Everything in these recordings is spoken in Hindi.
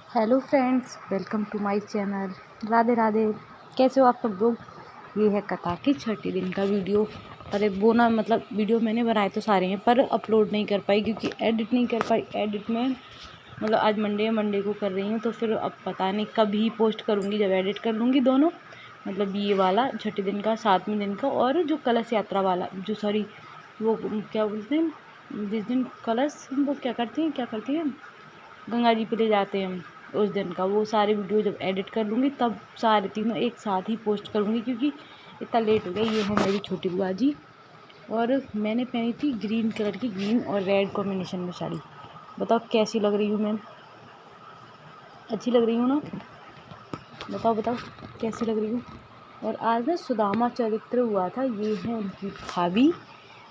Hello friends, welcome to my channel. Radhe Radhe. कैसे हो आप सब लोग। ये है कथा के छठे दिन का वीडियो। अरे वो ना मतलब वीडियो मैंने बनाए तो सारे हैं पर अपलोड नहीं कर पाई क्योंकि एडिट नहीं कर पाई। एडिट में मतलब आज मंडे को कर रही हूँ तो फिर अब पता नहीं कब ही पोस्ट करूँगी, जब एडिट कर लूँगी दोनों। मतलब ये वाला छठे दिन का, 7वें दिन का और जो कलश यात्रा वाला, जो सॉरी वो क्या बोलते हैं जिस दिन कलश वो क्या करती हैं गंगा जी पे ले जाते हैं हम, उस दिन का। वो सारे वीडियो जब एडिट कर लूँगी तब सारे तीनों एक साथ ही पोस्ट करूँगी क्योंकि इतना लेट हो गया। ये है मेरी छोटी बुआ जी और मैंने पहनी थी ग्रीन कलर की, ग्रीन और रेड कॉम्बिनेशन में साड़ी। बताओ कैसी लग रही हूँ मैं, अच्छी लग रही हूँ ना। बताओ कैसी लग रही हूँ। और आज ना सुदामा चरित्र हुआ था। ये है उनकी भाभी,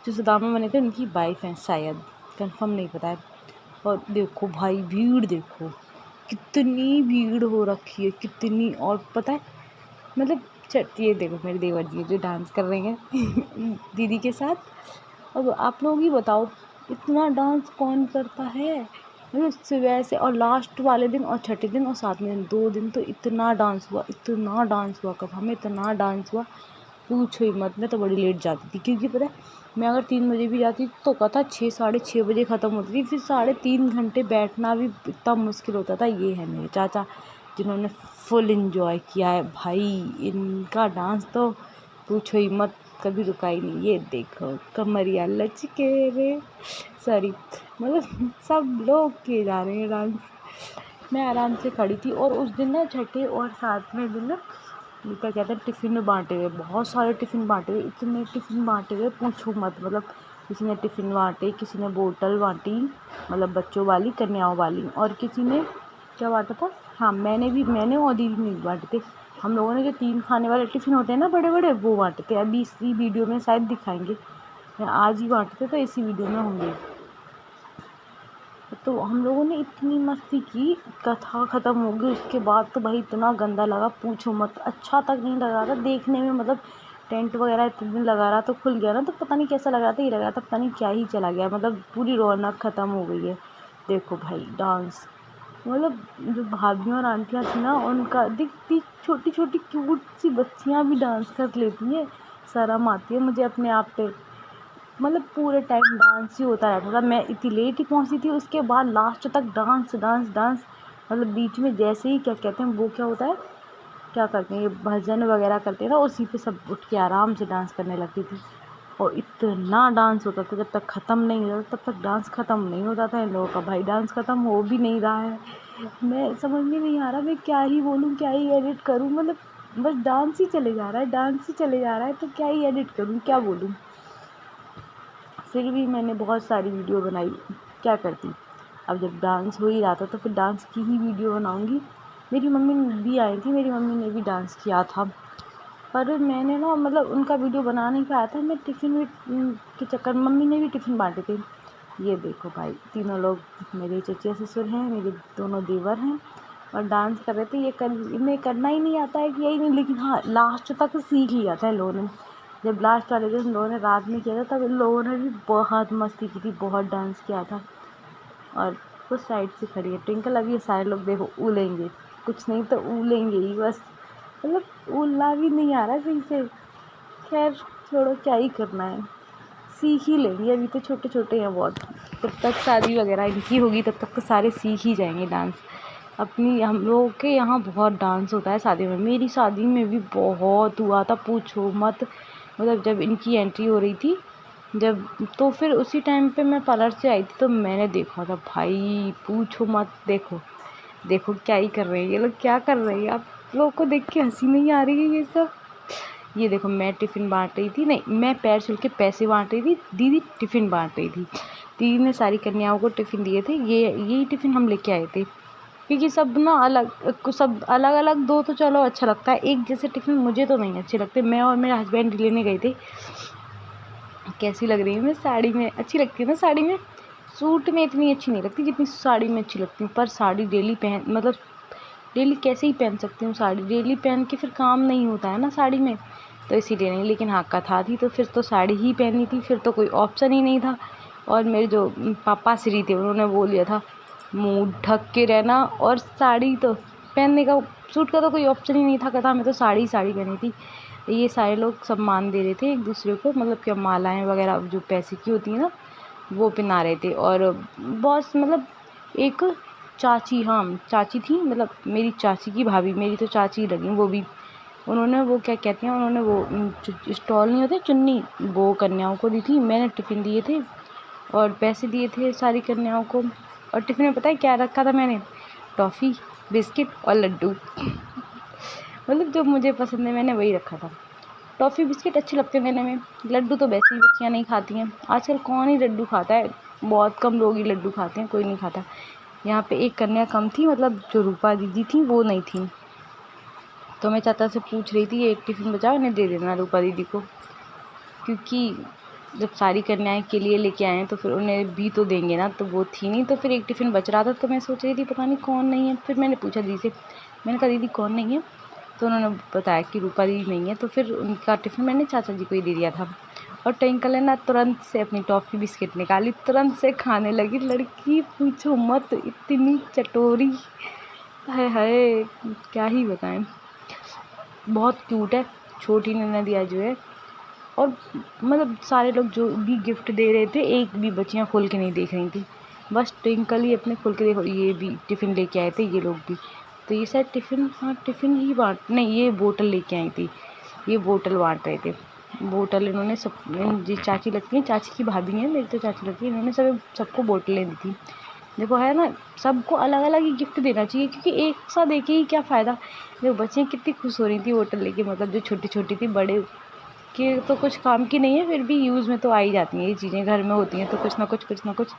जो सुदामा बने थे उनकी वाइफ हैं शायद, कंफर्म नहीं पता है। और देखो भाई भीड़, देखो कितनी भीड़ हो रखी है, कितनी। और पता है मतलब ये देखो मेरे देवर जी जो डांस कर रहे हैं दीदी के साथ। अब आप लोग ही बताओ इतना डांस कौन करता है। मतलब सुबह से और लास्ट वाले दिन और छठे दिन और 7वें दिन, 2 दिन तो इतना डांस हुआ कब हमें इतना डांस हुआ पूछो ही मत। मैं तो बड़ी लेट जाती थी क्योंकि पता है मैं अगर 3 बजे भी जाती तो कथा 6 साढ़े 6 बजे ख़त्म होती थी। फिर 3.5 घंटे बैठना भी इतना मुश्किल होता था। ये है मेरे चाचा जिन्होंने फुल इंजॉय किया है भाई। इनका डांस तो पूछो ही मत, कभी रुका ही नहीं। ये देखो कमरिया लचके रे, सॉरी मतलब सब लोग किए जा रहे हैं डांस। मैं आराम से खड़ी थी। और उस दिन ना छठे और 7वें दिन ना क्या कहते हैं टिफ़िन बांटे हुए, बहुत सारे टिफ़िन बांटे हुए, इतने टिफ़िन बांटे हुए पूछो मत। मतलब किसी ने टिफ़िन बांटे, किसी ने बोतल बांटी, मतलब बच्चों वाली कन्याओं वाली, और किसी ने क्या बांटा था। हाँ मैंने और दीदी ने भी बांटे थे। हम लोगों ने जो 3 खाने वाले टिफ़िन होते हैं ना बड़े बड़े, वो बांटे थे। अभी इसी वीडियो में शायद दिखाएंगे, आज ही बांटे थे तो इसी वीडियो में होंगे। तो हम लोगों ने इतनी मस्ती की, कथा ख़त्म हो गई उसके बाद तो भाई इतना गंदा लगा पूछो मत। अच्छा तक नहीं लगा था देखने में, मतलब टेंट वगैरह इतने दिन लगा रहा तो खुल गया ना तो पता नहीं कैसा लग रहा था। ये लग रहा था पता नहीं क्या ही चला गया, मतलब पूरी रौनक ख़त्म हो गई है। देखो भाई डांस, मतलब जो भाभियाँ और आंटियाँ थी ना उनका दिखती, छोटी छोटी क्यूट सी बच्चियाँ भी डांस कर लेती हैं। शर्म आती है मुझे अपने आप पे। मतलब पूरे टाइम डांस ही होता रहता था। मैं इतनी लेट ही पहुंची थी, उसके बाद लास्ट तक डांस डांस डांस। मतलब बीच में जैसे ही क्या कहते हैं वो क्या होता है, क्या करते हैं ये भजन वगैरह करते हैं ना, उसी पे सब उठ के आराम से डांस करने लगती थी। और इतना डांस होता था, जब तक ख़त्म नहीं होता तब तक डांस ख़त्म नहीं होता था इन लोगों का। भाई डांस ख़त्म हो भी नहीं रहा है, मैं समझ में नहीं आ रहा मैं क्या ही बोलूँ, क्या ही एडिट करूँ। मतलब बस डांस ही चले जा रहा है, डांस ही चले जा रहा है, तो क्या ही एडिट करूँ, क्या बोलूँ। फिर भी मैंने बहुत सारी वीडियो बनाई, क्या करती। अब जब डांस हो ही रहा था तो फिर डांस की ही वीडियो बनाऊंगी। मेरी मम्मी भी आई थी, मेरी मम्मी ने भी डांस किया था। पर मैंने ना मतलब उनका वीडियो बना नहीं पाया था, मैं टिफ़िन के चक्कर में। मम्मी ने भी टिफ़िन बांटे थे। ये देखो भाई तीनों लोग मेरे चचेरे ससुर हैं, मेरे दोनों देवर हैं और डांस कर रहे थे। इन्हें करना ही नहीं आता है कि यही नहीं, लेकिन हाँ लास्ट तक सीख लिया था इन लोगों ने। जब लास्ट वाले दिन हम लोगों ने रात में किया था तब इन लोगों ने भी बहुत मस्ती की थी, बहुत डांस किया था। और कुछ साइड से खड़ी है ट्विंकल। अभी ये सारे लोग देखो उलेंगे, कुछ नहीं तो उलेंगे ही बस। मतलब उलना भी नहीं आ रहा सही से। खैर छोड़ो, क्या ही करना है, सीख ही लेंगे। अभी तो छोटे छोटे हैं बहुत, जब तक शादी वगैरह इनकी होगी तब तक तो सारे सीख ही जाएंगे डांस। अपनी हम लोगों के यहाँ बहुत डांस होता है शादी में। मेरी शादी में भी बहुत हुआ था पूछो मत। मतलब जब इनकी एंट्री हो रही थी, जब तो फिर उसी टाइम पे मैं पार्लर से आई थी तो मैंने देखा था भाई पूछो मत। देखो क्या ही कर रहे हैं ये लोग, क्या कर रहे हैं। आप लोगों को देख के हंसी नहीं आ रही है ये सब। ये देखो मैं टिफ़िन बांट रही थी, नहीं मैं पैर छूल के पैसे बांट रही थी, दीदी टिफ़िन बांट रही थी। दीदी ने सारी कन्याओं को टिफ़िन दिए थे। यही टिफ़िन हम लेके आए थे क्योंकि सब ना सब अलग अलग दो तो चलो अच्छा लगता है, एक जैसे टिफ़िन मुझे तो नहीं अच्छे लगते। मैं और मेरे हस्बैंड लेने गए थे। कैसी लग रही है मैं साड़ी में, अच्छी लगती है ना साड़ी में। सूट में इतनी अच्छी नहीं लगती जितनी साड़ी में अच्छी लगती हूँ। पर साड़ी डेली पहन, मतलब डेली कैसे ही पहन सकती हूँ साड़ी, डेली पहन के फिर काम नहीं होता है ना साड़ी में, तो इसीलिए नहीं। लेकिन हाँ कथा थी तो फिर तो साड़ी ही पहनी थी, फिर तो कोई ऑप्शन ही नहीं था। और मेरे जो पापा श्री थे उन्होंने बोल दिया था मुँह ढक के रहना। और साड़ी तो पहनने का, सूट का तो कोई ऑप्शन ही नहीं था, कथा में तो साड़ी ही साड़ी पहनी थी। ये सारे लोग सम्मान दे रहे थे एक दूसरे को, मतलब क्या मालाएं वगैरह जो पैसे की होती है ना, वो पहना रहे थे। और बहुत मतलब एक चाची, हाँ चाची थी, मतलब मेरी चाची की भाभी, मेरी तो चाची लगी वो भी। उन्होंने वो क्या कहते हैं, उन्होंने वो स्टॉल नहीं होते चुन्नी, वो कन्याओं को दी थी। मैंने टिफ़िन दिए थे और पैसे दिए थे सारी कन्याओं को। और टिफ़िन में पता है क्या रखा था मैंने? टॉफ़ी, बिस्किट और लड्डू। मतलब जो मुझे पसंद है मैंने वही रखा था। टॉफ़ी बिस्किट अच्छे लगते हैं देने में, लड्डू तो वैसे ही बच्चियाँ नहीं खाती हैं। आजकल कौन ही लड्डू खाता है, बहुत कम लोग ही लड्डू खाते हैं, कोई नहीं खाता। यहाँ पे एक कन्या कम थी, मतलब जो रूपा दीदी थी वो नहीं थी। तो मैं चाचा से पूछ रही थी, एक टिफ़िन बचा इन्हें दे देना रूपा दीदी को, क्योंकि जब सारी कन्याएं के लिए लेके आए हैं तो फिर उन्हें भी तो देंगे ना। तो वो थी नहीं, तो फिर एक टिफ़िन बच रहा था, तो मैं सोच रही थी पता नहीं कौन नहीं है। फिर मैंने पूछा दीदी से, मैंने कहा दीदी कौन नहीं है? तो उन्होंने बताया कि रूपा दीदी नहीं है। तो फिर उनका टिफ़िन मैंने चाचा जी को ही दे दिया था। और ट्विंकल ने ना तुरंत से अपनी टॉफ़ी बिस्किट निकाली, तुरंत से खाने लगी। लड़की पूछो मत, इतनी चटोरी, हाय हाय क्या ही बताएं। बहुत क्यूट है छोटी ननदिया जो है। और मतलब सारे लोग जो भी गिफ्ट दे रहे थे, एक भी बच्चियाँ खोल के नहीं देख रही थी, बस ट्विंकल ही अपने खोल के देखो। ये भी टिफ़िन लेके आए थे ये लोग भी, तो ये शायद टिफ़िन, हाँ टिफ़िन ही बांट, नहीं ये बोतल लेके आई थी, ये बोतल बांट रहे थे। बोतल इन्होंने सब, जी चाची लगती हैं, चाची की भाभी हैं मेरी तो चाची लगती है, इन्होंने सबको बोतलें दी थी। देखो है ना, सबको अलग अलग ही गिफ्ट देना चाहिए, क्योंकि एक साथ देके ही क्या फ़ायदा। देखो बच्चियाँ कितनी खुश हो रही थी बोतल लेके, मतलब जो छोटी छोटी थी, बड़े के तो कुछ काम की नहीं है, फिर भी यूज़ में तो आ ही जाती हैं ये चीज़ें, घर में होती हैं तो कुछ ना कुछ।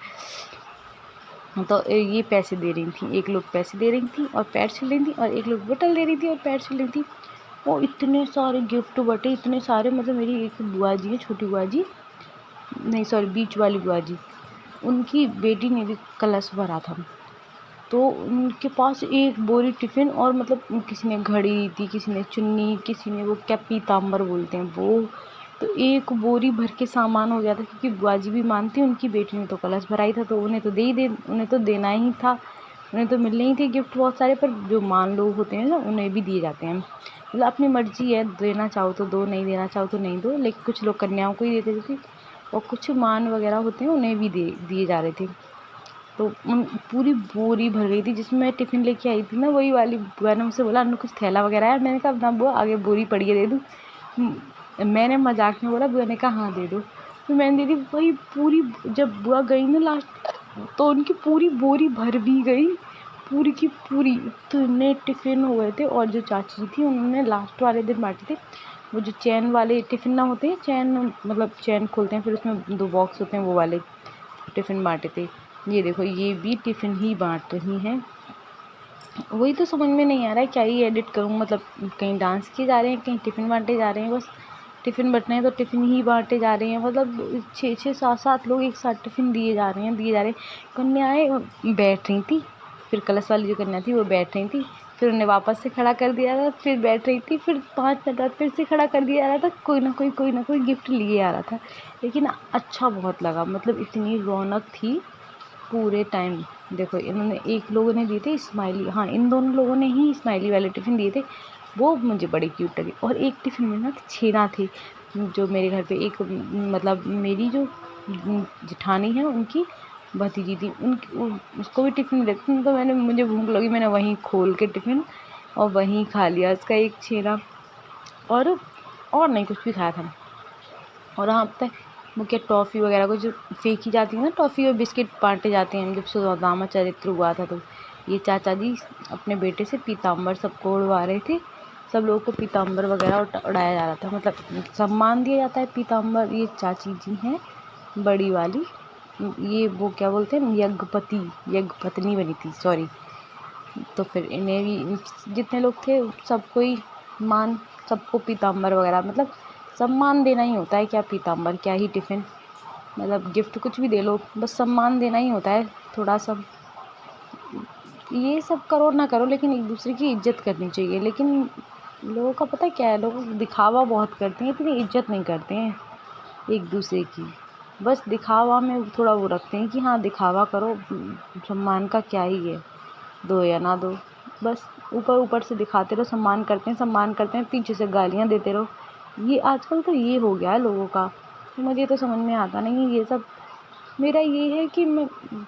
तो ये पैसे दे रही थी, एक लोग पैसे दे रही थी और पैर छील रही थी, और एक लोग बोतल दे रही थी और पैर छील रही थी। वो इतने सारे गिफ्ट बटे, इतने सारे, मतलब मेरी एक बुआ जी है, छोटी बुआ जी, नहीं सॉरी बीच वाली बुआ जी, उनकी बेटी ने भी कलश भरा था। तो उनके पास एक बोरी टिफ़िन, और मतलब किसी ने घड़ी दी, किसी ने चुन्नी, किसी ने वो क्या पीताम्बर बोलते हैं वो। तो एक बोरी भर के सामान हो गया था, क्योंकि बुआ जी भी मानती, उनकी बेटी ने तो कलश भराई था, तो उन्हें तो देना ही था, उन्हें तो मिलने ही थे गिफ्ट बहुत सारे। पर जो मान लोग होते हैं ना, उन्हें भी दिए जाते हैं, मतलब अपनी मर्जी है, देना चाहो तो दो, नहीं देना चाहो तो नहीं दो। लेकिन कुछ लोग कन्याओं को ही देते थे, और कुछ मान वगैरह होते हैं उन्हें भी दिए जा रहे थे। तो पूरी बोरी भर गई थी। जिसमें मैं टिफ़िन लेके आई थी ना, वही वाली बुआ ने मुझसे बोला, अन्नू कुछ थैला वगैरह है? मैंने कहा ना बुआ, आगे बोरी पड़ी है, दे दूँ? मैंने मजाक में बोला, बुआ ने कहा हाँ दे दो। फिर मैंने दे दी वही पूरी। जब बुआ गई ना लास्ट, तो उनकी पूरी बोरी भर भी गई, पूरी की पूरी। इतने टिफ़िन हुए थे। और जो चाची थी उन्होंने लास्ट वाले दिन बांटे थे, वो जो चैन वाले टिफ़िन ना होते हैं, चैन मतलब चैन खोलते हैं फिर उसमें 2 बॉक्स होते हैं, वो वाले टिफ़िन बांटे थे। ये देखो ये भी टिफ़िन ही बांट रही हैं। वही तो समझ में नहीं आ रहा है क्या ही एडिट करूँ, मतलब कहीं डांस किए जा रहे हैं, कहीं टिफ़िन बांटे जा रहे हैं। बस टिफ़िन बँट रहे हैं तो टिफ़िन ही बांटे जा रहे हैं, मतलब 6-6 7-7 लोग एक साथ टिफ़िन दिए जा रहे हैं। कन्याएं बैठ रही थी, फिर कलश वाली जो कन्या थी वो बैठ रही थी, फिर उन्हें वापस से खड़ा कर दिया था, फिर बैठ रही थी, फिर 5 मिनट बाद फिर से खड़ा कर दिया जा रहा था। कोई ना कोई गिफ्ट लिए आ रहा था। लेकिन अच्छा बहुत लगा, मतलब इतनी रौनक थी पूरे टाइम। देखो इन्होंने, एक लोगों ने दिए थे स्माइली, हाँ इन दोनों लोगों ने ही स्माइली वाले टिफ़िन दिए थे, वो मुझे बड़े क्यूट लगे। और एक टिफ़िन में ना छेना थे, जो मेरे घर पे एक, मतलब मेरी जो जेठानी है उनकी भतीजी थी, उसको भी टिफ़िन देते थे। तो मुझे भूख लगी, मैंने वहीं खोल के टिफ़िन और वहीं खा लिया उसका एक छेना, और नहीं कुछ भी खाया था। और हाँ पता है वो क्या, टॉफ़ी वगैरह को जो फेंकी जाती है ना, टॉफ़ी और बिस्किट बांटे जाते हैं। जब सुदामा चरित्र हुआ था, तो ये चाचा जी अपने बेटे से पीताम्बर सबको उड़वा रहे थे, सब लोगों को पीताम्बर वगैरह उड़ाया जा रहा था, मतलब सम्मान दिया जाता है पीताम्बर। ये चाची जी हैं बड़ी वाली, ये वो क्या बोलते हैं, यज्ञपत्नी बनी थी, सॉरी। तो फिर इन्हें भी, जितने लोग थे सबको ही सबको पीताम्बर वगैरह, मतलब सम्मान देना ही होता है। क्या पीताम्बर, क्या ही टिफ़िन, मतलब गिफ्ट कुछ भी दे लो, बस सम्मान देना ही होता है थोड़ा सा। ये सब करो ना करो, लेकिन एक दूसरे की इज्जत करनी चाहिए। लेकिन लोगों का पता है क्या है, लोग दिखावा बहुत करते हैं, इतनी इज्जत नहीं करते हैं एक दूसरे की। बस दिखावा में थोड़ा वो रखते हैं कि हाँ दिखावा करो, सम्मान का क्या ही है, दो या ना दो, बस ऊपर ऊपर से दिखाते रहो सम्मान करते हैं, पीछे से गालियाँ देते रहो। ये आजकल तो ये हो गया है लोगों का, मुझे तो समझ में आता नहीं है ये सब। मेरा ये है कि मैं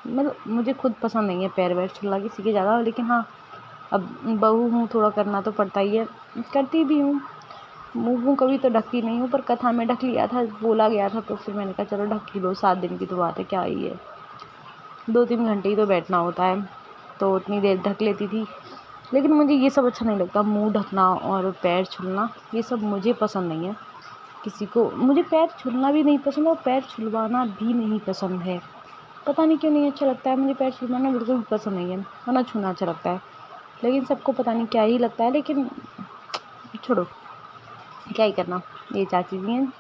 मतलब मुझे खुद पसंद नहीं है पैर वैर छुना किसी के ज़्यादा, लेकिन हाँ अब बहू हूँ, थोड़ा करना तो पड़ता ही है, करती भी हूँ। मुँह वूँह कभी तो ढकी नहीं हूँ, पर कथा में ढक लिया था, बोला गया था, तो फिर मैंने कहा चलो ढक ही लो, 7 दिन की तो बात है, क्या ही है, 2-3 घंटे ही तो बैठना होता है, तो उतनी देर ढक लेती थी। लेकिन मुझे ये सब अच्छा नहीं लगता, मुँह ढकना और पैर छूना, ये सब मुझे पसंद नहीं है। किसी को मुझे पैर छूना भी नहीं पसंद और पैर छुलवाना भी नहीं पसंद है, पता नहीं क्यों नहीं अच्छा लगता है मुझे, पैर छुलवाना बिल्कुल भी पसंद नहीं है, खाना छूना अच्छा लगता है, लेकिन सबको पता नहीं क्या ही लगता है, लेकिन छोड़ो, क्या ही करना। ये चाची जी हैं,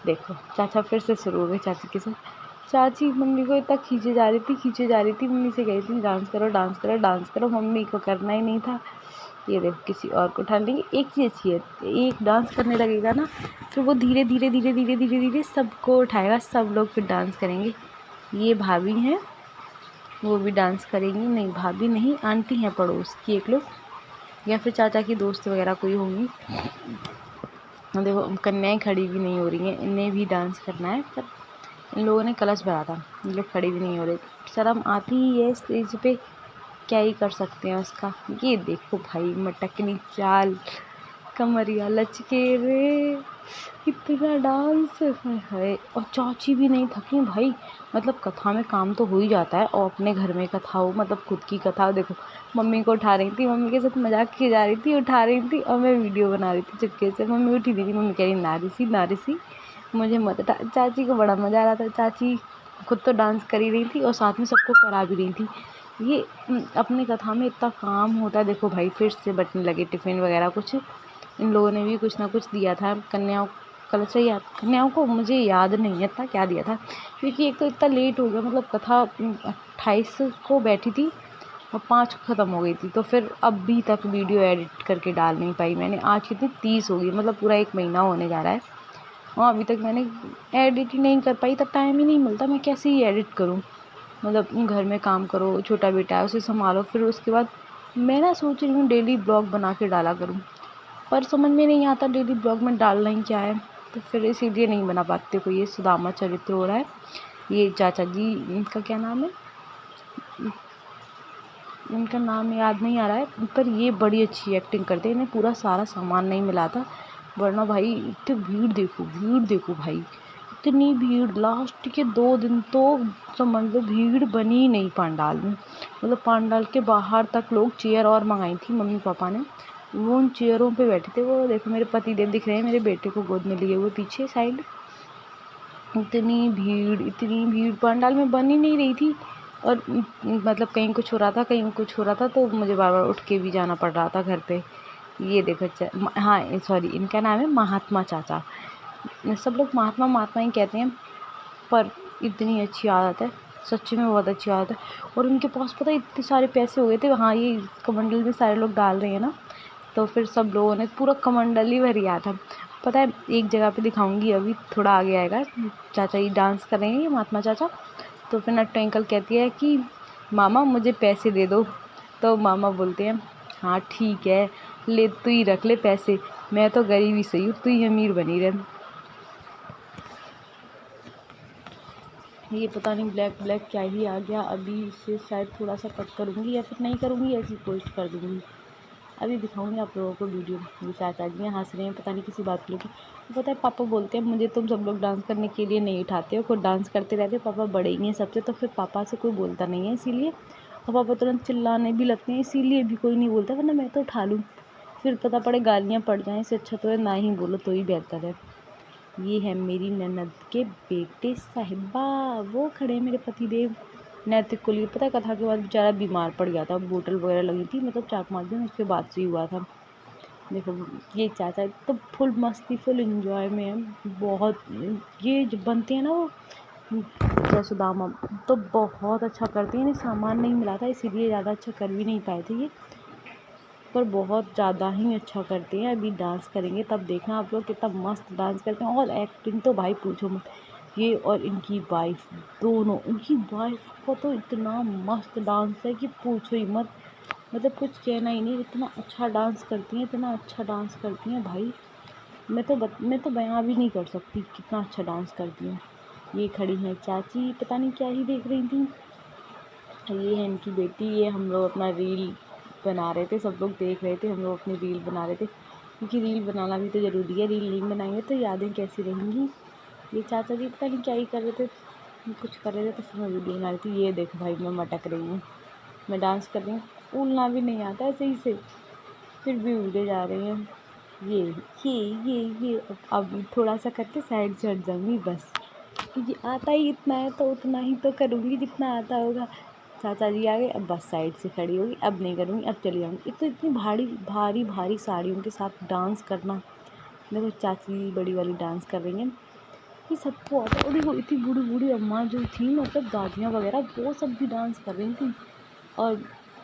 देखो चाचा फिर से शुरू हो गए चाची के साथ। चाची मम्मी को इतना खींचे जा रही थी, मम्मी से कही थी डांस करो डांस करो डांस करो, मम्मी को करना ही नहीं था। ये देखो किसी और को उठा लेंगे, एक चीज़ अच्छी है, एक डांस करने लगेगा ना फिर वो धीरे धीरे धीरे धीरे धीरे धीरे सबको उठाएगा, सब लोग फिर डांस करेंगे। ये भाभी हैं, वो भी डांस करेंगी, नहीं भाभी नहीं आंटी हैं पड़ोस की एक लोग, या फिर चाचा की दोस्त वगैरह कोई होंगी। देखो कन्याएं खड़ी भी नहीं हो रही हैं, इन्हें भी डांस करना है, पर इन लोगों ने कलश भरा था, ये लोग खड़ी भी नहीं हो रहे, शर्म आती ही है स्टेज पे, क्या ही कर सकते हैं उसका। ये देखो भाई मटकनी चाल, कमरिया लचके रे, इतना डांस है। और चाची भी नहीं थकी भाई, मतलब कथा में काम तो हो ही जाता है, और अपने घर में कथा हो, मतलब खुद की कथा हो। देखो मम्मी को उठा रही थी, मम्मी के साथ मजाक की जा रही थी, उठा रही थी, और मैं वीडियो बना रही थी चुपके से, मम्मी उठी नहीं थी, मम्मी कह रही नारी सी मुझे मत उठा। चाची को बड़ा मज़ा आ रहा था, चाची खुद तो डांस कर ही रही थी और साथ में सबको करा भी रही थी। ये अपनी कथा में इतना काम होता है। देखो भाई फिर से बटने लगे टिफ़िन वगैरह कुछ, इन लोगों ने भी कुछ ना कुछ दिया था कन्याओं, कल से याद कन्याओं को मुझे याद नहीं है इतना क्या दिया था, क्योंकि एक तो इतना लेट हो गया, मतलब कथा 28 को बैठी थी और 5 को ख़त्म हो गई थी, तो फिर अभी तक वीडियो एडिट करके डाल नहीं पाई मैंने। आज कितनी 30 हो गई, मतलब पूरा 1 महीना होने जा रहा है और अभी तक मैंने एडिट ही नहीं कर पाई, तब टाइम ही नहीं मिलता, मैं कैसे ही एडिट करूँ। मतलब घर में काम करो, छोटा बेटा है उसे संभालो, फिर उसके बाद मैं ना सोच रही हूँ डेली ब्लॉग बना के डाला करूँ, पर समझ में नहीं आता डेली ब्लॉग में डालना ही क्या है, तो फिर इसीलिए नहीं बना पाते। कोई ये सुदामा चरित्र हो रहा है, ये चाचा जी, इनका क्या नाम है, इनका नाम याद नहीं आ रहा है, पर ये बड़ी अच्छी एक्टिंग करते हैं, इन्हें पूरा सारा सामान नहीं मिला था, वरना भाई इतनी भीड़ देखो भाई, इतनी भीड़, लास्ट के 2 दिन तो समझ लो भीड़ बनी ही नहीं पंडाल में, मतलब पंडाल के बाहर तक लोग चेयर और मंगाई थी मम्मी पापा ने, वो उन चेयरों पे बैठे थे। वो देखो मेरे पति देव दिख रहे हैं, मेरे बेटे को गोद में लिए हुए पीछे साइड, इतनी भीड़ पंडाल में बन ही नहीं रही थी। और मतलब कहीं कुछ हो रहा था, कहीं कुछ हो रहा था, तो मुझे बार बार उठ के भी जाना पड़ रहा था घर पे। ये देखो हाँ सॉरी, इनका नाम है महात्मा चाचा, सब लोग महात्मा महात्मा ही कहते हैं, पर इतनी अच्छी आदत है, सच्ची में बहुत अच्छी आदत है। और उनके पास पता है इतने सारे पैसे हो गए थे, हाँ ये कमंडल में सारे लोग डाल रहे हैं ना, तो फिर सब लोगों ने पूरा कमंडल ही भर गया था। पता है एक जगह पे दिखाऊंगी, अभी थोड़ा आगे आएगा, चाचा जी डांस कर रहे हैं, ये महात्मा चाचा, तो फिर नट्टू अंकल कहती है कि मामा मुझे पैसे दे दो, तो मामा बोलते हैं हाँ ठीक है, ले तू ही रख ले पैसे, मैं तो गरीब ही सही हूँ, तू ही अमीर बनी रहे। ये पता नहीं ब्लैक ब्लैक क्या ही आ गया, अभी इसे शायद थोड़ा सा कट करूँगी या फिर नहीं करूँगी, ऐसी पोस्ट कर दूँगी। अभी दिखाऊंगी आप लोगों को वीडियो। ये चाचा जी हंस रहे हैं पता नहीं किसी बात को लेकर। तो पता है पापा बोलते हैं मुझे तुम सब लोग डांस करने के लिए नहीं उठाते हो, खुद डांस करते रहते हो, पापा बड़े ही हैं सबसे, तो फिर पापा से कोई बोलता नहीं है इसीलिए, और पापा तुरंत चिल्लाने भी लगते हैं इसीलिए भी कोई नहीं बोलता, वरना मैं तो उठा लूँ, फिर पता पड़े गालियाँ पड़ जाएँ, इससे अच्छा तो है ना ही बोलो तो ही बेहतर है। ये है मेरी ननद के बेटे साहिबा, वो खड़े हैं मेरे पति देव नैतिक को लिए। पता है कथा के बाद बेचारा बीमार पड़ गया था, बोतल वगैरह लगी थी, मतलब 4-5 दिन उसके बाद से ही हुआ था। देखो ये चाचा तो फुल मस्ती फुल एंजॉय में है बहुत। ये जो बनते हैं ना वो जसुदामा, तो बहुत अच्छा करते हैं, इन्हें सामान नहीं मिला था इसीलिए ज़्यादा अच्छा कर भी नहीं पाए थे ये, पर बहुत ज़्यादा ही अच्छा करते हैं। अभी डांस करेंगे तब देखना आप लोग कितना मस्त डांस करते हैं, और एक्टिंग तो भाई पूछो मत, ये और इनकी वाइफ, दोनों, उनकी वाइफ को तो इतना मस्त डांस है कि पूछो ही मत। मतलब कुछ कहना ही नहीं, इतना अच्छा डांस करती हैं, इतना अच्छा डांस करती हैं भाई। मैं तो बयां भी नहीं कर सकती कितना अच्छा डांस करती हैं। ये खड़ी हैं चाची, पता नहीं क्या ही देख रही थी। ये है इनकी बेटी। ये हम लोग अपना रील बना रहे थे, सब लोग देख रहे थे, हम लोग अपनी रील बना रहे थे, क्योंकि रील बनाना भी तो ज़रूरी है। रील नहीं बनाएंगे तो यादें कैसी रहेंगी। ये चाचा जी पता नहीं क्या ही कर रहे थे, कुछ कर रहे थे, तो फिर मैं वीडियो बना रही थी। ये देखो भाई, मैं मटक रही हूँ, मैं डांस कर रही हूँ, उलना भी नहीं आता है सही से, फिर भी उड़े जा रहे हैं। ये ये अब थोड़ा सा करके साइड से हट जाऊँगी बस, क्योंकि आता ही इतना है तो उतना ही तो करूँगी जितना आता होगा। चाचा जी आ गए, अब बस साइड से खड़ी होगी, अब नहीं करूँगी, अब चली जाऊँगी। एक तो इतनी भारी भारी भारी साड़ियों के साथ डांस करना। देखो चाची बड़ी वाली डांस कर रही हैं, ये सबको आता है। और देखो इतनी बूढ़ी बूढ़ी अम्मा जो थी, मतलब दादियाँ वगैरह, वो सब भी डांस कर रही थी। और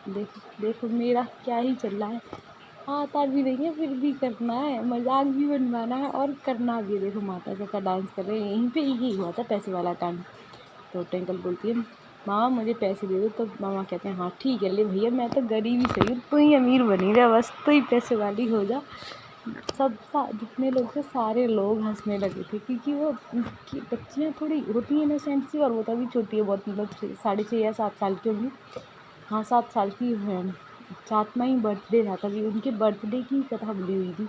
देखो देखो मेरा क्या ही चल रहा है, आता भी नहीं है फिर भी करना है, मजाक भी बनवाना है और करना भी है। देखो माता का डांस कर रहे हैं, यहीं पे ही हुआ था पैसे वाला कांड। तो टिंकल बोलती है, मामा मुझे पैसे दे दो। तो मामा कहते हैं, हाँ ठीक है, ले भैया, मैं तो गरीब ही सही हूँ, तू ही अमीर बनी रहा, बस तू ही पैसे वाली हो जा। जितने लोग थे सारे लोग हंसने लगे थे, क्योंकि वो उनकी बच्चियाँ थोड़ी होती हैं इनोसेंट सी, और वो तभी छोटी है बहुत, मतलब 6.5 या 7 साल की होगी। हाँ 7 साल की है। 7वां ही बर्थडे था, तभी उनके बर्थडे की कथा बोली हुई थी।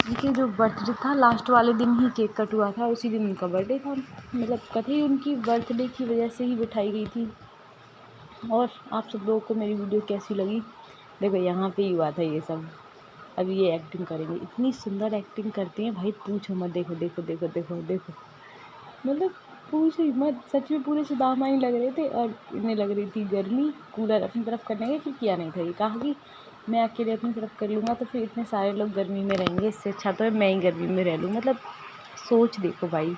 उनके जो बर्थडे था लास्ट वाले दिन ही केक कट हुआ था, उसी दिन उनका बर्थडे था। मतलब कथा ही उनकी बर्थडे की वजह से ही बिठाई गई थी। और आप सब लोगों को मेरी वीडियो कैसी लगी? देखो यहाँ पे ही हुआ था ये सब। अभी ये एक्टिंग करेंगे, इतनी सुंदर एक्टिंग करती हैं भाई, पूछो मत। देखो देखो देखो देखो देखो, मतलब पूछो ही मत, सच में पूरे सुदामा ही लग रहे थे। और इन्हें लग रही थी गर्मी, कूलर अपनी तरफ करने गए, फिर किया नहीं था। ये कहा कि मैं अकेले अपनी तरफ कर लूँगा तो फिर इतने सारे लोग गर्मी में रहेंगे, इससे अच्छा तो है मैं ही गर्मी में रह लूँ। मतलब सोच देखो भाई,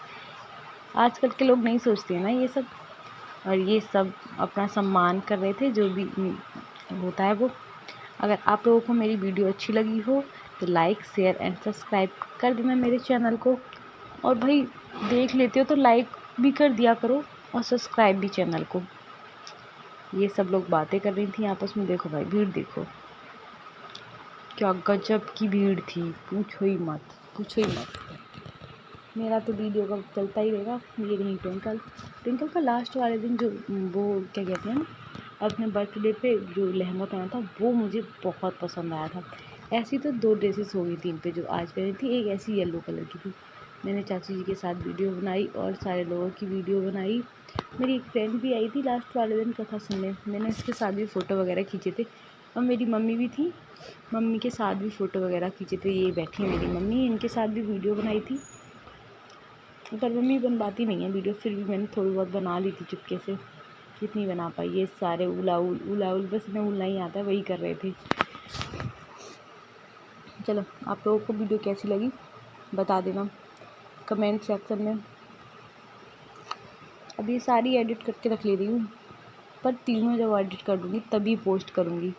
आजकल के लोग नहीं सोचते हैं ना ये सब। और ये सब अपना सम्मान कर रहे थे, जो भी होता है वो। अगर आप लोगों को मेरी वीडियो अच्छी लगी हो तो लाइक शेयर एंड सब्सक्राइब कर देना मेरे चैनल को। और भाई देख लेते हो तो लाइक भी कर दिया करो और सब्सक्राइब भी चैनल को। ये सब लोग बातें कर रही थी आपस में। देखो भाई भीड़ देखो, क्या गजब की भीड़ थी, पूछो ही मत, पूछो ही मत। मेरा तो वीडियो का चलता ही रहेगा। ये रही ट्विंकल का लास्ट वाले दिन जो वो क्या कहते हैं, अपने बर्थडे पे जो लहंगा पहना था वो मुझे बहुत पसंद आया था। ऐसी तो 2 ड्रेसेस हो गई थी इन पे जो आज पहनी थी, एक ऐसी येलो कलर की थी। मैंने चाची जी के साथ वीडियो बनाई और सारे लोगों की वीडियो बनाई। मेरी एक फ्रेंड भी आई थी लास्ट वाले दिन कथा सुनने, मैंने उसके साथ भी फ़ोटो वगैरह खींचे थे। और मेरी मम्मी भी थी, मम्मी के साथ भी फ़ोटो वगैरह खींचे थे। ये बैठी है मेरी मम्मी, इनके साथ भी वीडियो बनाई थी। पर मम्मी बनवाती नहीं है वीडियो, फिर भी मैंने थोड़ी बहुत बना ली थी चुपके से, कितनी बना पाई। ये सारे उला उल बस इन्हें उलना ही आता है, वही कर रहे थे। चलो आप लोगों को वीडियो कैसी लगी बता देना कमेंट सेक्शन में। अब ये सारी एडिट करके रख ले रही हूँ, पर तीनों जब एडिट कर दूँगी तभी पोस्ट करूँगी,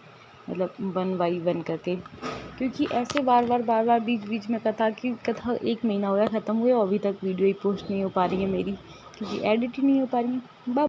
मतलब 1 बाई 1 करके। क्योंकि ऐसे बार बार बीच बीच में कथा 1 महीना हो गया ख़त्म हुए और अभी तक वीडियो ही पोस्ट नहीं हो पा रही है मेरी, क्योंकि एडिट ही नहीं हो पा रही है।